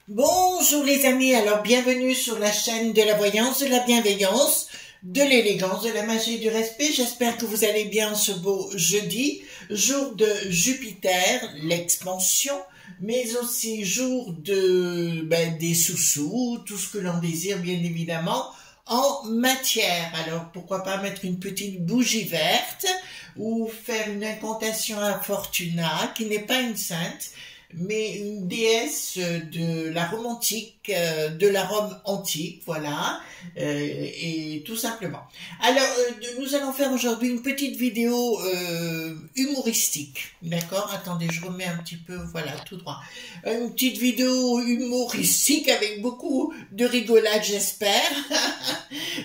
Bonjour les amis, alors bienvenue sur la chaîne de la voyance, de la bienveillance, de l'élégance, de la magie et du respect. J'espère que vous allez bien ce beau jeudi, jour de Jupiter, l'expansion, mais aussi jour de des sous-sous, tout ce que l'on désire bien évidemment en matière. Alors pourquoi pas mettre une petite bougie verte ou faire une incantation à Fortuna qui n'est pas une sainte, mais une déesse de la Rome antique, de la Rome antique, voilà, et tout simplement. Alors, nous allons faire aujourd'hui une petite vidéo humoristique, d'accord? Attendez, je remets un petit peu, voilà, tout droit. Une petite vidéo humoristique avec beaucoup de rigolade, j'espère.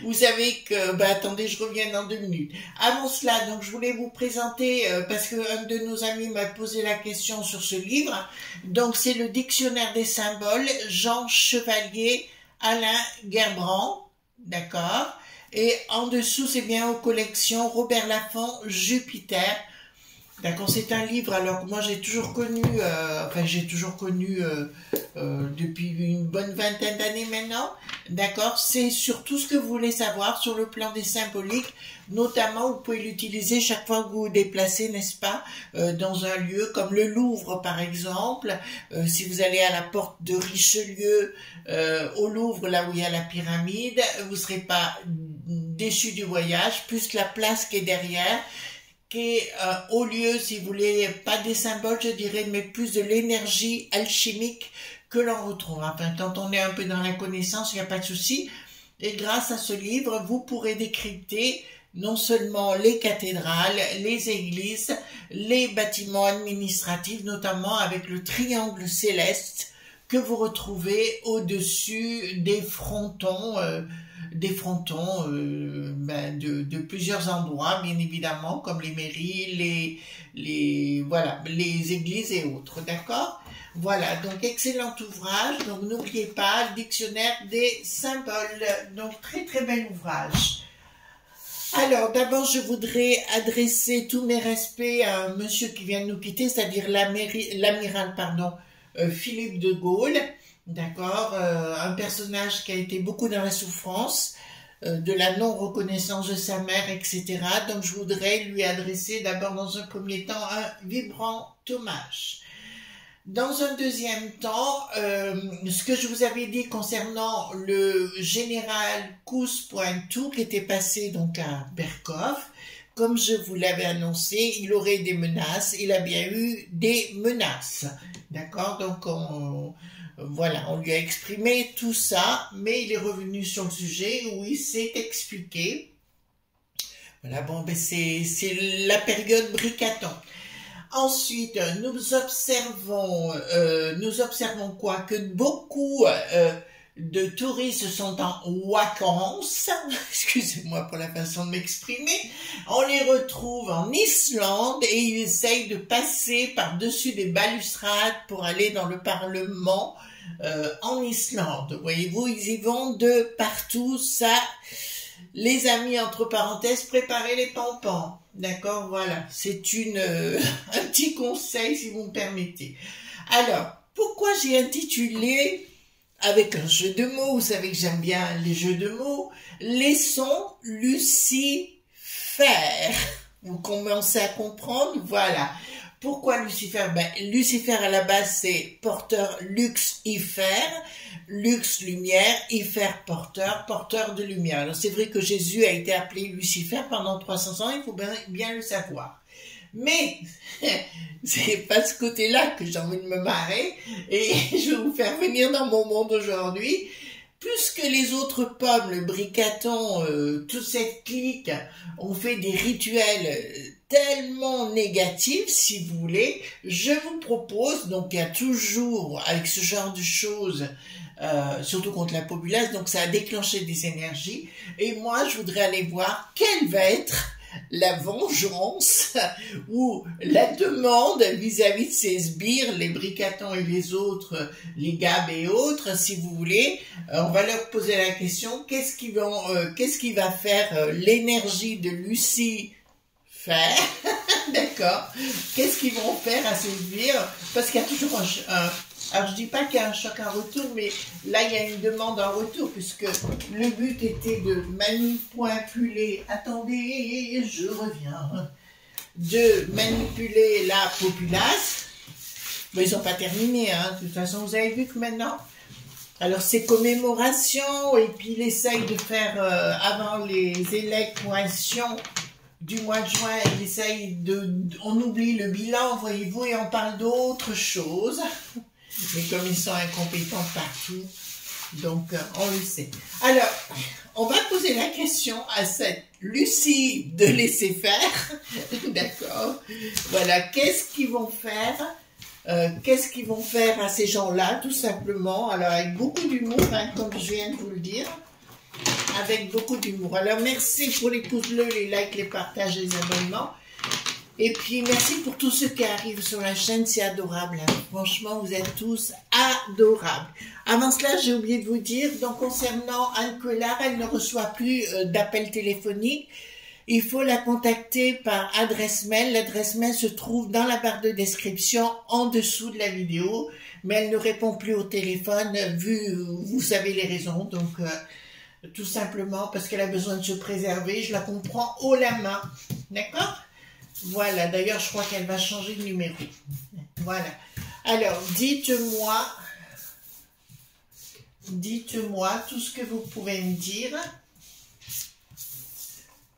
Vous savez que, attendez, je reviens dans 2 minutes. Avant cela, donc, je voulais vous présenter, parce qu'un de nos amis m'a posé la question sur ce livre. Donc, c'est le Dictionnaire des symboles, Jean Chevalier, Alain Gerbrand, d'accord? Et en dessous, c'est bien aux collections Robert Laffont, Jupiter. D'accord, c'est un livre, alors moi j'ai toujours connu, depuis une bonne vingtaine d'années maintenant, d'accord, c'est sur tout ce que vous voulez savoir sur le plan des symboliques, notamment vous pouvez l'utiliser chaque fois que vous vous déplacez, n'est-ce pas, dans un lieu comme le Louvre par exemple, si vous allez à la porte de Richelieu, au Louvre, là où il y a la pyramide, vous ne serez pas déçu du voyage, plus la place qui est derrière, qui est au lieu, si vous voulez, pas des symboles, je dirais, mais plus de l'énergie alchimique que l'on retrouve. Enfin, quand on est un peu dans la connaissance, il n'y a pas de souci. Et grâce à ce livre, vous pourrez décrypter non seulement les cathédrales, les églises, les bâtiments administratifs, notamment avec le triangle céleste que vous retrouvez au-dessus des frontons, de plusieurs endroits, bien évidemment, comme les mairies, les églises et autres, d'accord? Voilà, donc excellent ouvrage, donc n'oubliez pas, le Dictionnaire des symboles, donc très très bel ouvrage. Alors, d'abord, je voudrais adresser tous mes respects à un monsieur qui vient de nous quitter, c'est-à-dire l'amiral, Philippe de Gaulle. D'accord, un personnage qui a été beaucoup dans la souffrance, de la non-reconnaissance de sa mère, etc. Donc je voudrais lui adresser d'abord dans un premier temps un vibrant hommage. Dans un deuxième temps, ce que je vous avais dit concernant le général Kouz-Pointou qui était passé donc à Berkoff, comme je vous l'avais annoncé, il aurait des menaces, il a bien eu des menaces, d'accord, donc on lui a exprimé tout ça, mais il est revenu sur le sujet où il s'est expliqué. Voilà, bon, c'est la période Bricaton. Ensuite, nous observons quoi? Que beaucoup de touristes sont en vacances, excusez-moi pour la façon de m'exprimer, on les retrouve en Islande et ils essayent de passer par-dessus des balustrades pour aller dans le Parlement en Islande. Voyez-vous, ils y vont de partout, ça, les amis, entre parenthèses, préparez les pampans. D'accord, voilà, c'est un petit conseil si vous me permettez. Alors, pourquoi j'ai intitulé, avec un jeu de mots, vous savez que j'aime bien les jeux de mots, laissons Lucifer. Vous commencez à comprendre, voilà. Pourquoi Lucifer? Lucifer à la base c'est porteur Lucifer, Lux lumière, Ifer porteur de lumière. Alors c'est vrai que Jésus a été appelé Lucifer pendant 300 ans, il faut bien le savoir. Mais c'est pas ce côté-là que j'ai envie de me marrer et je vais vous faire venir dans mon monde aujourd'hui. plus que les autres pommes, le bricaton, toute cette clique, ont fait des rituels tellement négatifs, si vous voulez, je vous propose, donc il y a toujours, avec ce genre de choses, surtout contre la populace, donc ça a déclenché des énergies, et moi je voudrais aller voir quelle va être la vengeance ou la demande vis-à-vis de ces sbires, les bricatons et les autres, les gabes et autres, si vous voulez. On va leur poser la question, qu'est-ce qui va faire l'énergie de Lucie faire d'accord, qu'est-ce qu'ils vont faire à ces sbires, parce qu'il y a toujours alors je dis pas qu'il y a un choc en retour, mais là il y a une demande en retour, puisque le but était de manipuler, attendez, je reviens, de manipuler la populace, mais ils n'ont pas terminé, hein. De toute façon vous avez vu que maintenant, alors c'est commémoration, et puis il essaye de faire, avant les élections du mois de juin, il essaye on oublie le bilan, voyez-vous, et on parle d'autre chose. Mais comme ils sont incompétents partout, donc on le sait. Alors, on va poser la question à cette Lucie de laisser faire, d'accord. Voilà, qu'est-ce qu'ils vont faire à ces gens-là, tout simplement. Alors, avec beaucoup d'humour, hein, comme je viens de vous le dire, avec beaucoup d'humour. Alors, merci pour les pouces bleus, les likes, les partages, les abonnements. Et puis, merci pour tous ceux qui arrivent sur la chaîne, c'est adorable. Hein. Franchement, vous êtes tous adorables. Avant cela, j'ai oublié de vous dire, donc concernant Anne Collard, elle ne reçoit plus d'appels téléphoniques. Il faut la contacter par adresse mail. L'adresse mail se trouve dans la barre de description en dessous de la vidéo. Mais elle ne répond plus au téléphone, vous savez les raisons. Donc, tout simplement parce qu'elle a besoin de se préserver. Je la comprends haut la main. D'accord ? Voilà, d'ailleurs, je crois qu'elle va changer de numéro. Voilà. Alors, dites-moi tout ce que vous pouvez me dire.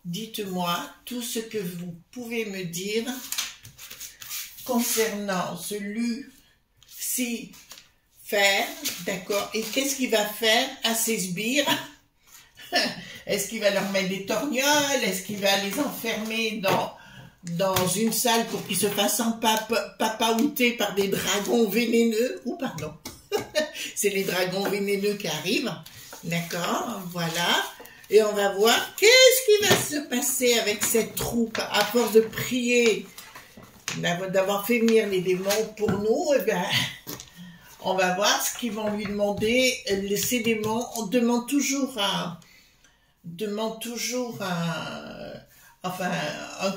Dites-moi tout ce que vous pouvez me dire concernant ce Lucifer, d'accord? Et qu'est-ce qu'il va faire à ces sbires? Est-ce qu'il va leur mettre des torgnoles? Est-ce qu'il va les enfermer dans une salle pour qu'ils se fassent papaouter par des dragons vénéneux? Oh, pardon. C'est les dragons vénéneux qui arrivent. D'accord, voilà. Et on va voir qu'est-ce qui va se passer avec cette troupe à force de prier, d'avoir fait venir les démons pour nous. Eh bien, on va voir ce qu'ils vont lui demander. Ces démons, on demande toujours un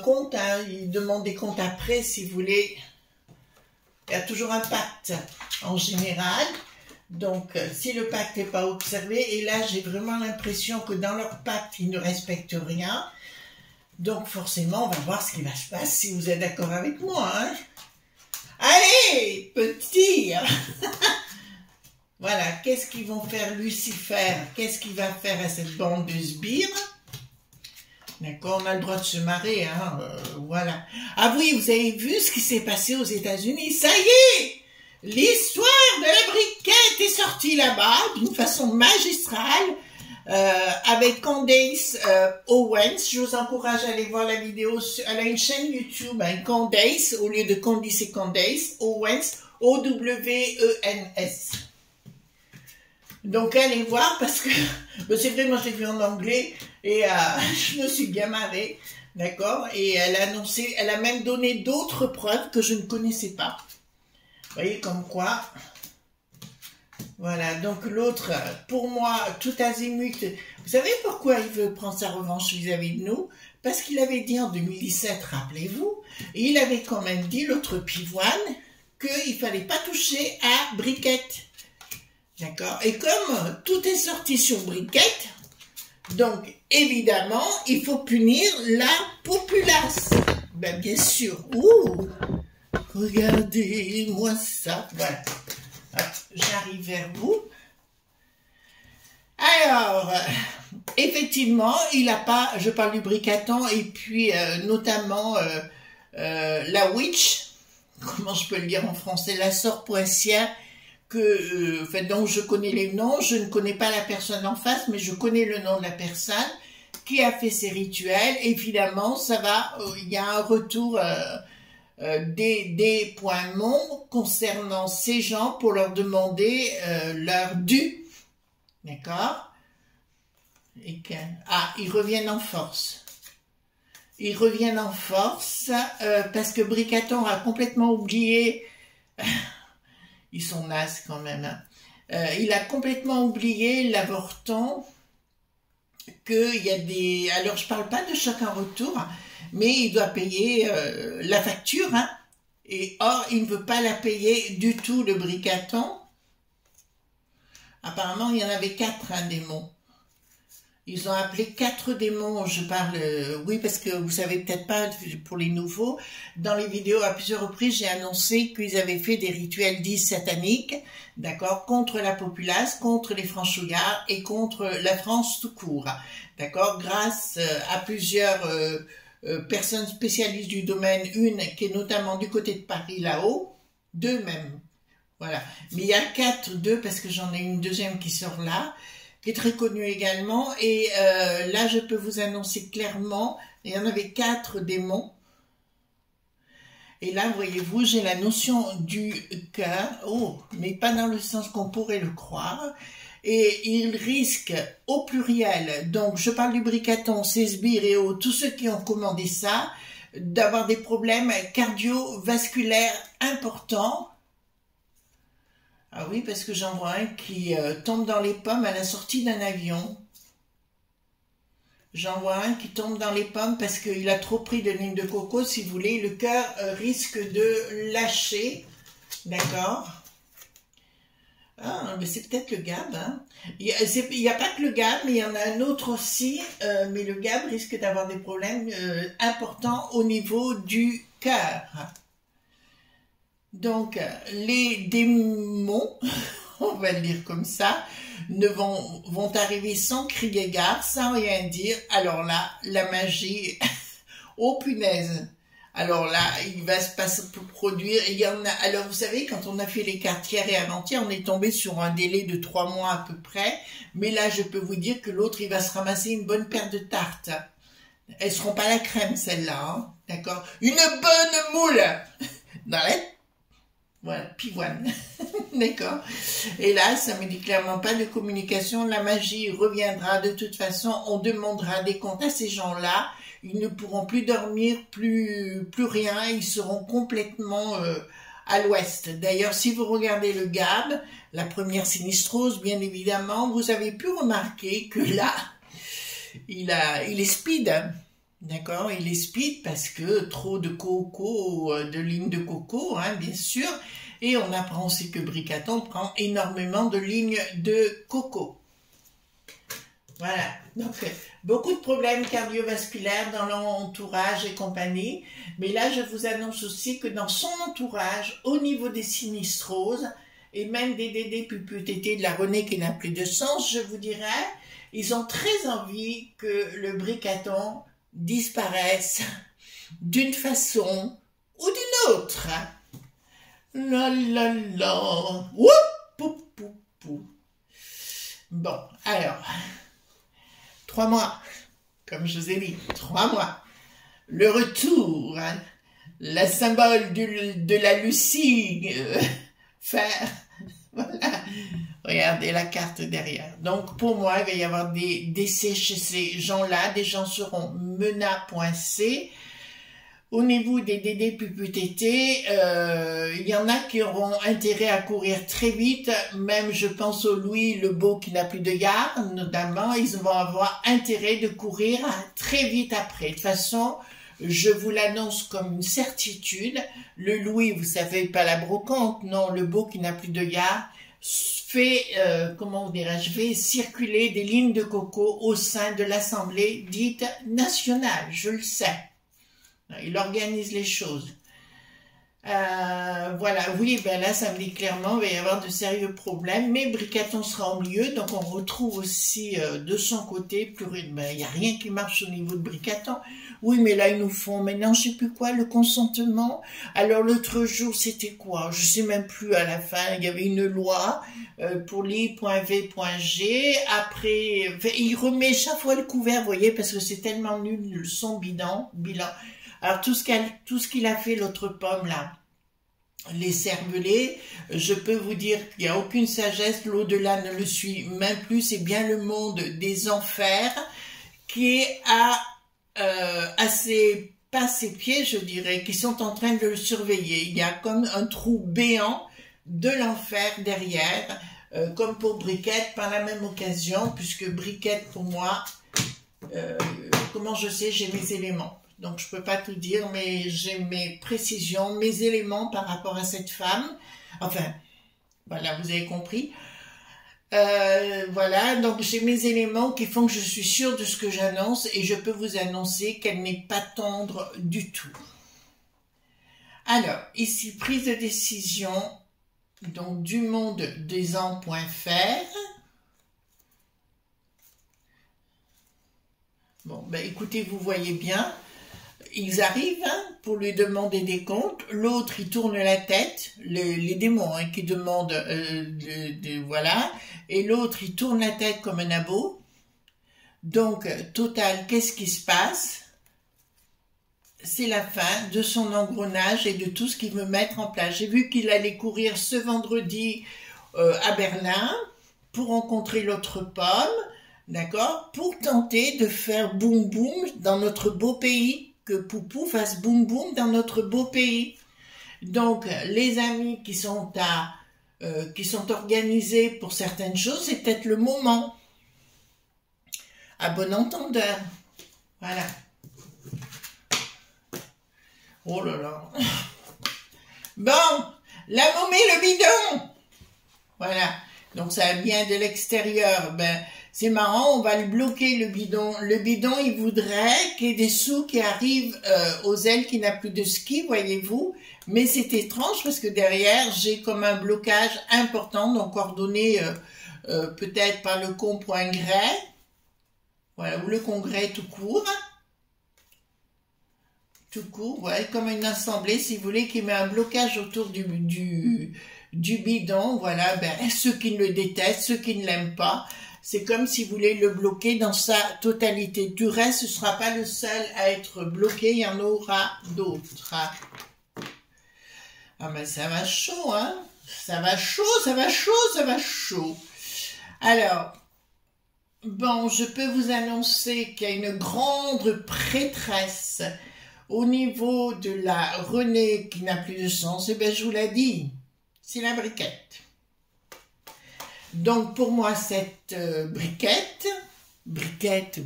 compte, hein, ils demandent des comptes après, si vous voulez. Il y a toujours un pacte, en général. Donc, si le pacte n'est pas observé, et là, j'ai vraiment l'impression que dans leur pacte, ils ne respectent rien. Donc, forcément, on va voir ce qui va se passer, si vous êtes d'accord avec moi. Hein. Allez, petit. Voilà, qu'est-ce qu'ils vont faire Lucifer? Qu'est-ce qu'il va faire à cette bande de sbires? D'accord, on a le droit de se marrer, hein, voilà. Ah oui, vous avez vu ce qui s'est passé aux États-Unis? Ça y est, l'histoire de la briquette est sortie là-bas d'une façon magistrale avec Candace Owens. Je vous encourage à aller voir la vidéo. Elle a une chaîne YouTube, hein, Candace, au lieu de Candice et Candace, Owens, O-W-E-N-S. Donc allez voir parce que c'est vrai, moi je l'ai vu en anglais et je me suis bien marrée, d'accord. Et elle a même donné d'autres preuves que je ne connaissais pas. Vous voyez comme quoi. Voilà, donc l'autre, pour moi, tout azimut. Vous savez pourquoi il veut prendre sa revanche vis-à-vis de nous? Parce qu'il avait dit en 2017, rappelez-vous, et il avait quand même dit, l'autre pivoine, qu'il ne fallait pas toucher à Briquette. D'accord. Et comme tout est sorti sur Briquette, donc évidemment, il faut punir la populace. Ben, bien sûr. Ouh, regardez-moi ça. Voilà. J'arrive vers vous. Alors, effectivement, il n'a pas, je parle du bricaton, et puis notamment la witch, comment je peux le dire en français, la sorcière, donc je connais les noms, je ne connais pas la personne en face, mais je connais le nom de la personne qui a fait ces rituels. Évidemment, il y a un retour des points monts concernant ces gens pour leur demander leur dû. D'accord? Ils reviennent en force. Ils reviennent en force parce que Bricaton a complètement oublié. Ils sont nazes quand même. Hein. Il a complètement oublié l'avorton qu'il y a des... Alors je parle pas de choc en retour, mais il doit payer la facture. Hein. Et or, il ne veut pas la payer du tout, le Bricaton. Apparemment, il y en avait 4 hein, démons. Ils ont appelé 4 démons, je parle, oui, parce que vous savez peut-être pas, pour les nouveaux, dans les vidéos, à plusieurs reprises, j'ai annoncé qu'ils avaient fait des rituels dits sataniques, d'accord, contre la populace, contre les franchouillards et contre la France tout court, d'accord, grâce à plusieurs personnes spécialistes du domaine, une qui est notamment du côté de Paris là-haut, 2 même, voilà, mais il y a 2 parce que j'en ai une deuxième qui sort là, qui est très connu également, et là je peux vous annoncer clairement, il y en avait 4 démons, et là voyez-vous, j'ai la notion du cœur, mais pas dans le sens qu'on pourrait le croire, et il risque au pluriel, donc je parle du Bricaton, ses sbires et tous ceux qui ont commandé ça, d'avoir des problèmes cardiovasculaires importants. Ah oui, parce que j'en vois un qui tombe dans les pommes à la sortie d'un avion. J'en vois un qui tombe dans les pommes parce qu'il a trop pris de ligne de coco, si vous voulez. Le cœur risque de lâcher. D'accord? Ah, mais c'est peut-être le GAB. Hein. Il n'y a pas que le GAB, mais il y en a un autre aussi. Mais le GAB risque d'avoir des problèmes importants au niveau du cœur. Donc, les démons, on va le dire comme ça, vont arriver sans crier gare, sans rien dire. Alors là, la magie, oh punaise. Alors là, il va se produire. Il y en a. Alors vous savez, quand on a fait les cartes hier et avant-hier, on est tombé sur un délai de 3 mois à peu près. Mais là, je peux vous dire que l'autre, il va se ramasser une bonne paire de tartes. Elles seront pas la crème, celle-là, hein, d'accord? Une bonne moule dans la voilà, pivoine, d'accord. Et là, ça me dit clairement pas de communication. La magie reviendra de toute façon. On demandera des comptes à ces gens-là. Ils ne pourront plus dormir, plus rien. Ils seront complètement à l'ouest. D'ailleurs, si vous regardez le GAB, la première sinistrose, bien évidemment, vous avez pu remarquer que là, il est speed. Hein. D'accord, il est speed parce que trop de coco, de lignes de coco, hein, bien sûr. Et on apprend aussi que Bricaton prend énormément de lignes de coco. Voilà, donc beaucoup de problèmes cardiovasculaires dans l'entourage et compagnie. Mais là, je vous annonce aussi que dans son entourage, au niveau des sinistroses, et même des Dédés Puputétés de la Renée qui n'a plus de sens, je vous dirais, ils ont très envie que le Bricaton disparaissent d'une façon ou d'une autre. La la la. Oup, pou, pou, pou. Bon, alors, 3 mois, comme je vous ai dit, 3 mois. Le retour, hein, la symbole de la Lucie, faire, voilà. Regardez la carte derrière. Donc, pour moi, il va y avoir des décès chez ces gens-là. Des gens seront menacés. Au niveau des Dédés Puputétés, il y en a qui auront intérêt à courir très vite. Même, je pense au Louis le Beau qui n'a plus de garde, notamment. Ils vont avoir intérêt de courir très vite après. De toute façon, je vous l'annonce comme une certitude. Le Louis, vous savez, pas la brocante, non, le Beau qui n'a plus de garde, fait, comment dirais-je, fait circuler des lignes de coco au sein de l'Assemblée dite nationale, je le sais. Il organise les choses. Voilà, oui, ben là, ça me dit clairement, il va y avoir de sérieux problèmes, mais Bricaton sera au milieu, donc on retrouve aussi de son côté, ben, il n'y a rien qui marche au niveau de Bricaton. Oui, mais là, ils nous font maintenant, je sais plus quoi, le consentement. Alors, l'autre jour, c'était quoi? Je sais même plus à la fin, il y avait une loi pour l'I.V.G. Après, il remet chaque fois le couvert, vous voyez, parce que c'est tellement nul, le son bilan. Alors, tout ce qu'il a fait, l'autre pomme, là, les cervelés, je peux vous dire qu'il n'y a aucune sagesse, l'au-delà ne le suit même plus, c'est bien le monde des enfers qui est pas ses pieds, je dirais, qui sont en train de le surveiller. Il y a comme un trou béant de l'enfer derrière, comme pour Briquette, par la même occasion, puisque Briquette, pour moi, comment je sais, j'ai mes éléments. Donc, je peux pas tout dire, mais j'ai mes précisions, mes éléments par rapport à cette femme. Enfin, voilà, vous avez compris. Voilà, donc j'ai mes éléments qui font que je suis sûre de ce que j'annonce et je peux vous annoncer qu'elle n'est pas tendre du tout. Alors, ici, prise de décision, donc du monde des ans.fr. Bon, ben écoutez, vous voyez bien. Ils arrivent pour lui demander des comptes. L'autre, il tourne la tête. Les démons qui demandent, voilà. Et l'autre, il tourne la tête comme un abo. Donc, total, qu'est-ce qui se passe? C'est la fin de son engrenage et de tout ce qu'il veut mettre en place. J'ai vu qu'il allait courir ce vendredi à Berlin pour rencontrer l'autre pomme, d'accord? Pour tenter de faire boum boum dans notre beau pays. Que Poupou fasse boum boum dans notre beau pays. Donc, les amis qui sont organisés pour certaines choses, c'est peut-être le moment. À bon entendeur. Voilà. Oh là là. Bon, la momie, le bidon. Voilà. Donc, ça vient de l'extérieur. Ben, c'est marrant, on va le bloquer, le bidon. Le bidon, il voudrait qu'il y ait des sous qui arrivent aux ailes qui n'a plus de ski, voyez-vous. Mais c'est étrange parce que derrière, j'ai comme un blocage important, donc ordonné peut-être par le congrès. Voilà, ou le congrès tout court. Tout court, ouais, comme une assemblée, si vous voulez, qui met un blocage autour du bidon. Voilà, ben, ceux qui le détestent, ceux qui ne l'aiment pas. C'est comme si vous voulez le bloquer dans sa totalité. Du reste, ce ne sera pas le seul à être bloqué, il y en aura d'autres. Ah ben ça va chaud, hein? Ça va chaud, ça va chaud, ça va chaud. Alors, bon, je peux vous annoncer qu'il y a une grande prêtresse au niveau de la Renée qui n'a plus de sens. Eh bien, je vous l'ai dit, c'est la Briquette. Donc, pour moi, cette Bricaton, Briquette.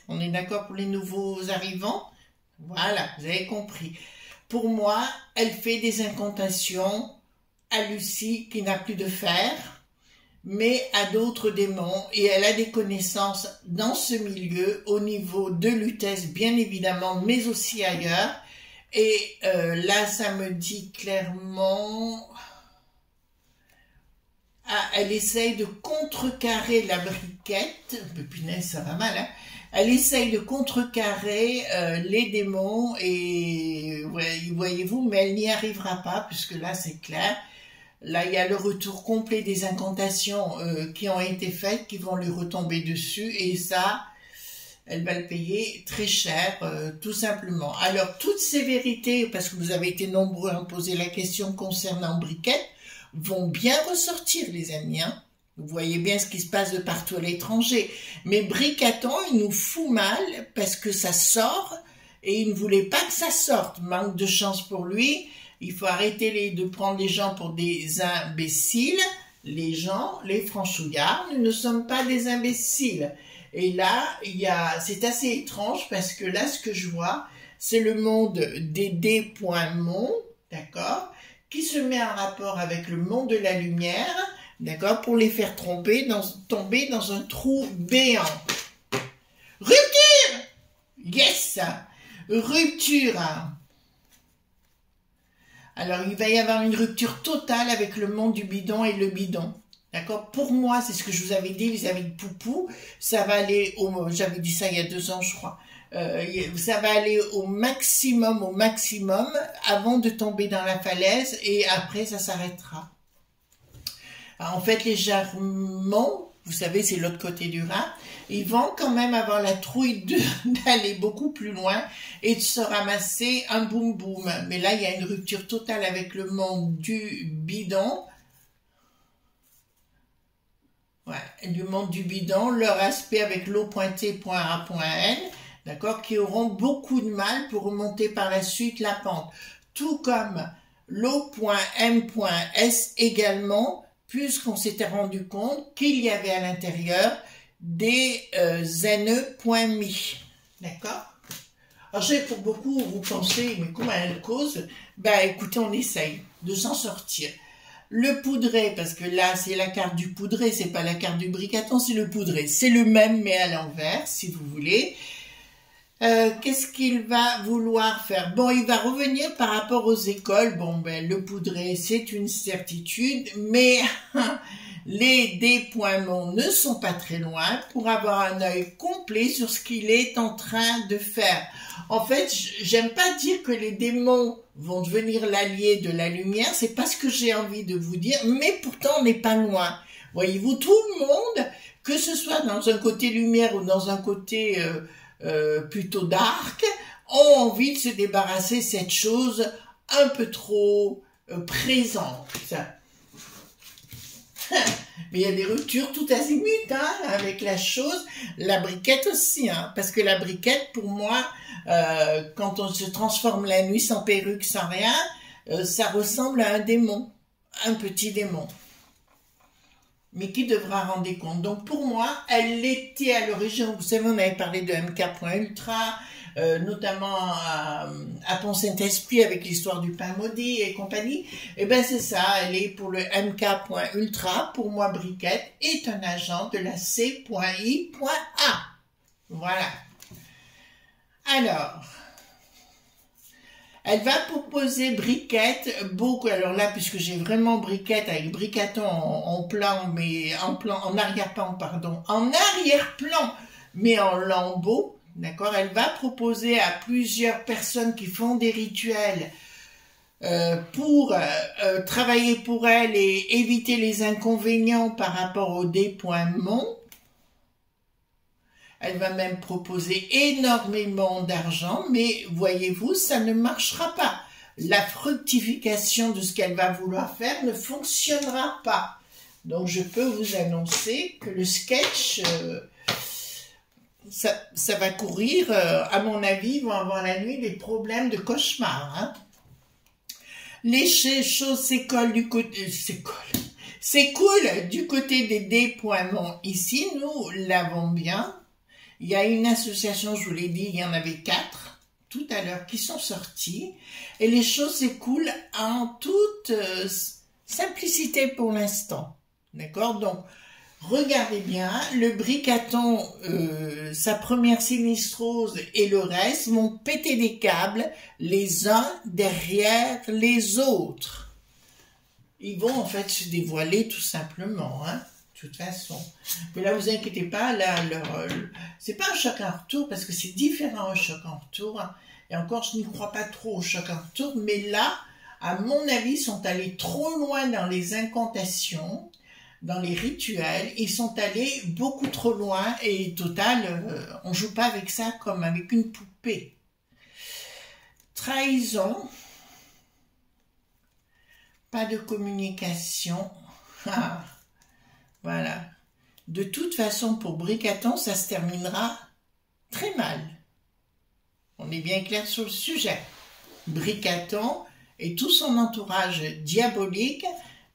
On est d'accord pour les nouveaux arrivants? Voilà, vous avez compris. Pour moi, elle fait des incantations à Lucie qui n'a plus de fer, mais à d'autres démons, et elle a des connaissances dans ce milieu, au niveau de Lutèce, bien évidemment, mais aussi ailleurs. Et là, ça me dit clairement... Ah, elle essaye de contrecarrer la Briquette. Punaise, ça va mal, hein? Elle essaye de contrecarrer les démons et ouais, voyez-vous, mais elle n'y arrivera pas puisque là, c'est clair. Là, il y a le retour complet des incantations qui ont été faites, qui vont lui retomber dessus et ça, elle va le payer très cher, tout simplement. Alors, toutes ces vérités, parce que vous avez été nombreux à me poser la question concernant Briquette, vont bien ressortir, les amis. Hein. Vous voyez bien ce qui se passe de partout à l'étranger. Mais Bricaton, il nous fout mal parce que ça sort et il ne voulait pas que ça sorte. Manque de chance pour lui. Il faut arrêter de prendre les gens pour des imbéciles. Les franchouillards, nous ne sommes pas des imbéciles. Et là, c'est assez étrange parce que là, ce que je vois, c'est le monde des D.Mon, d'accord, qui se met en rapport avec le monde de la lumière, d'accord, pour les faire tomber dans un trou béant. Rupture! Yes! Rupture! Alors, il va y avoir une rupture totale avec le monde du bidon et le bidon. D'accord? Pour moi, c'est ce que je vous avais dit vis-à-vis de Poupou. Ça va aller au... J'avais dit ça il y a 2 ans, je crois. Ça va aller au maximum, avant de tomber dans la falaise, et après, ça s'arrêtera. En fait, les Jarmons, vous savez, c'est l'autre côté du Rhin, ils vont quand même avoir la trouille d'aller beaucoup plus loin et de se ramasser un boum boum. Mais là, il y a une rupture totale avec le monde du bidon. Ouais, du monde du bidon, leur aspect avec l'eau pointée, point A, point N, d'accord, qui auront beaucoup de mal pour remonter par la suite la pente. Tout comme l'eau point M, point S également, puisqu'on s'était rendu compte qu'il y avait à l'intérieur des NE.mi. D'accord? Alors, je sais, pour beaucoup, vous pensez, mais comment elle cause? Ben, écoutez, on essaye de s'en sortir. Le poudré, parce que là, c'est la carte du poudré, c'est pas la carte du bricaton, c'est le poudré. C'est le même, mais à l'envers, si vous voulez. Qu'est-ce qu'il va vouloir faire? Bon, il va revenir par rapport aux écoles. Bon, ben, le poudré, c'est une certitude, mais les dépoiements ne sont pas très loin pour avoir un œil complet sur ce qu'il est en train de faire. En fait, j'aime pas dire que les démons vont devenir l'allié de la lumière, c'est pas ce que j'ai envie de vous dire, mais pourtant on n'est pas loin. Voyez-vous, tout le monde, que ce soit dans un côté lumière ou dans un côté plutôt dark, ont envie de se débarrasser de cette chose un peu trop présente. Mais il y a des ruptures tout azimut, hein, avec la chose, la briquette aussi, hein, parce que la briquette, pour moi, quand on se transforme la nuit sans perruque, sans rien, ça ressemble à un démon, un petit démon, mais qui devra rendre compte. Donc pour moi, elle l'était à l'origine. Vous savez, on avait parlé de MK.Ultra, notamment à Pont-Saint-Esprit avec l'histoire du pain maudit et compagnie. Et ben c'est ça, elle est pour le MK.Ultra. Pour moi, Briquette est un agent de la C.I.A. Voilà. Alors, elle va proposer Briquette beaucoup. Alors là, puisque j'ai vraiment Briquette avec Bricaton en plan, mais en arrière-plan, pardon, en arrière-plan, mais en lambeaux. D'accord, elle va proposer à plusieurs personnes qui font des rituels pour travailler pour elle et éviter les inconvénients par rapport au déploiement. Elle va même proposer énormément d'argent, mais voyez-vous, ça ne marchera pas. La fructification de ce qu'elle va vouloir faire ne fonctionnera pas. Donc je peux vous annoncer que le sketch... ça va courir, à mon avis, ils vont avoir la nuit des problèmes de cauchemar. Hein. Les choses s'écoulent du côté... s'écoulent du côté des déploiements. Ici, nous l'avons bien. Il y a une association, je vous l'ai dit, il y en avait 4 tout à l'heure qui sont sorties. Et les choses s'écoulent en toute simplicité pour l'instant. D'accord? Donc, regardez bien, le bricaton, sa première sinistrose et le reste vont péter des câbles les uns derrière les autres. Ils vont en fait se dévoiler tout simplement, hein, de toute façon. Mais là, vous inquiétez pas, là, c'est pas un choc en retour parce que c'est différent un choc en retour. Hein. Et encore, je n'y crois pas trop au choc en retour, mais là, à mon avis, ils sont allés trop loin dans les incantations. Dans les rituels, ils sont allés beaucoup trop loin et total, on joue pas avec ça comme avec une poupée. Trahison, pas de communication, voilà. De toute façon, pour Bricaton, ça se terminera très mal. On est bien clair sur le sujet. Bricaton et tout son entourage diabolique.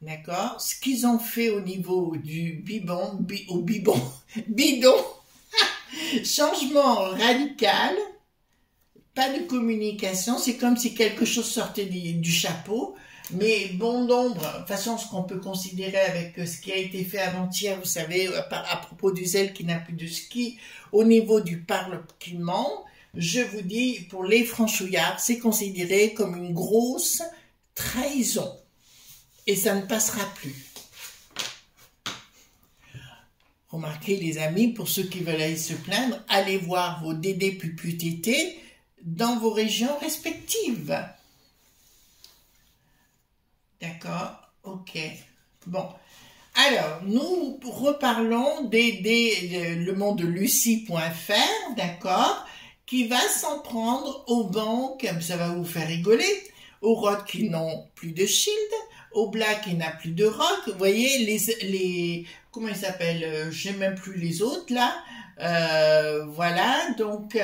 D'accord? Ce qu'ils ont fait au niveau du bidon, changement radical, pas de communication, c'est comme si quelque chose sortait du chapeau, mais bon nombre, de toute façon, ce qu'on peut considérer avec ce qui a été fait avant-hier, vous savez, à propos du zèle qui n'a plus de ski, au niveau du parlement, je vous dis, pour les franchouillards, c'est considéré comme une grosse trahison. Et ça ne passera plus. Remarquez les amis, pour ceux qui veulent aller se plaindre, allez voir vos Dédé Pupu Tété dans vos régions respectives. D'accord? Ok. Bon. Alors, nous reparlons le monde de Lucie.fr, d'accord, qui va s'en prendre aux banques, ça va vous faire rigoler, aux rocs qui n'ont plus de shield, aux black qui n'a plus de rock, vous voyez, les comment ils s'appellent, je sais même plus les autres là, voilà, donc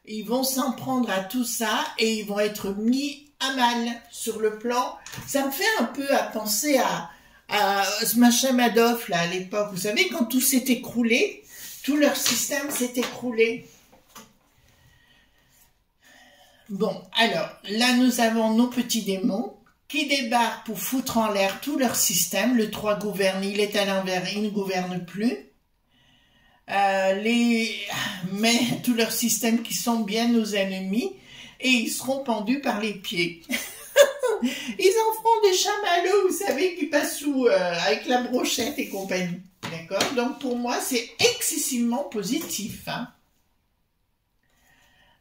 ils vont s'en prendre à tout ça et ils vont être mis à mal sur le plan, ça me fait un peu à penser à ce machin Madoff là à l'époque, vous savez quand tout s'est écroulé, tout leur système s'est écroulé. Bon, alors là nous avons nos petits démons qui débarquent pour foutre en l'air tout leur système. Le 3 gouverne, il est à l'envers, il ne gouverne plus. Mais tout leur système qui sont bien nos ennemis et ils seront pendus par les pieds. Ils en feront des chamallows, vous savez, qui passent avec la brochette et compagnie. D'accord? Donc pour moi, c'est excessivement positif. Hein.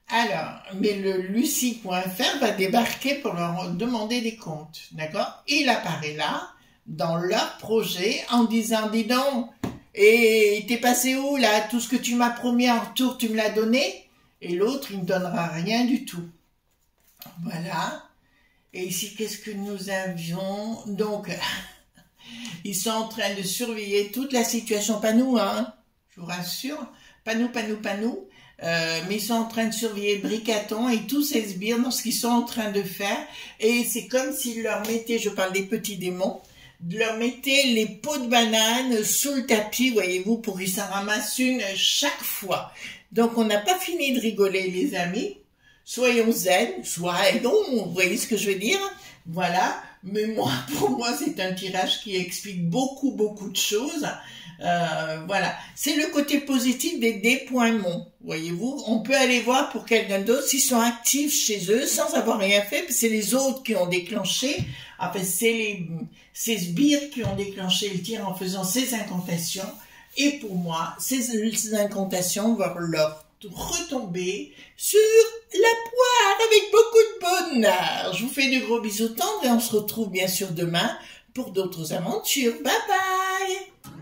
Alors, mais le Lucie.fr va débarquer pour leur demander des comptes. D'accord? Il apparaît là, dans leur projet, en disant, dis donc, et t'es passé où là? Tout ce que tu m'as promis en retour, tu me l'as donné? Et l'autre, il ne donnera rien du tout. Voilà. Et ici, qu'est-ce que nous avions? Donc, ils sont en train de surveiller toute la situation. Pas nous, hein, je vous rassure. Pas nous. Mais ils sont en train de surveiller Bricaton et tous ces sbires dans ce qu'ils sont en train de faire. Et c'est comme s'ils leur mettaient, je parle des petits démons, de leur mettaient les pots de banane sous le tapis, voyez-vous, pour qu'ils s'en ramassent une chaque fois. Donc, on n'a pas fini de rigoler, les amis. Soyons zen, soyons, vous voyez ce que je veux dire? Voilà, mais moi, pour moi, c'est un tirage qui explique beaucoup de choses. Voilà, c'est le côté positif des D.mon, voyez-vous? On peut aller voir pour quelqu'un d'autre s'ils sont actifs chez eux sans avoir rien fait, puis c'est les autres qui ont déclenché, enfin, c'est ces sbires qui ont déclenché le tir en faisant ces incantations, et pour moi, ces incantations vont leur retomber sur la poire avec beaucoup de bonheur. Je vous fais de gros bisous tendres et on se retrouve bien sûr demain pour d'autres aventures. Bye bye!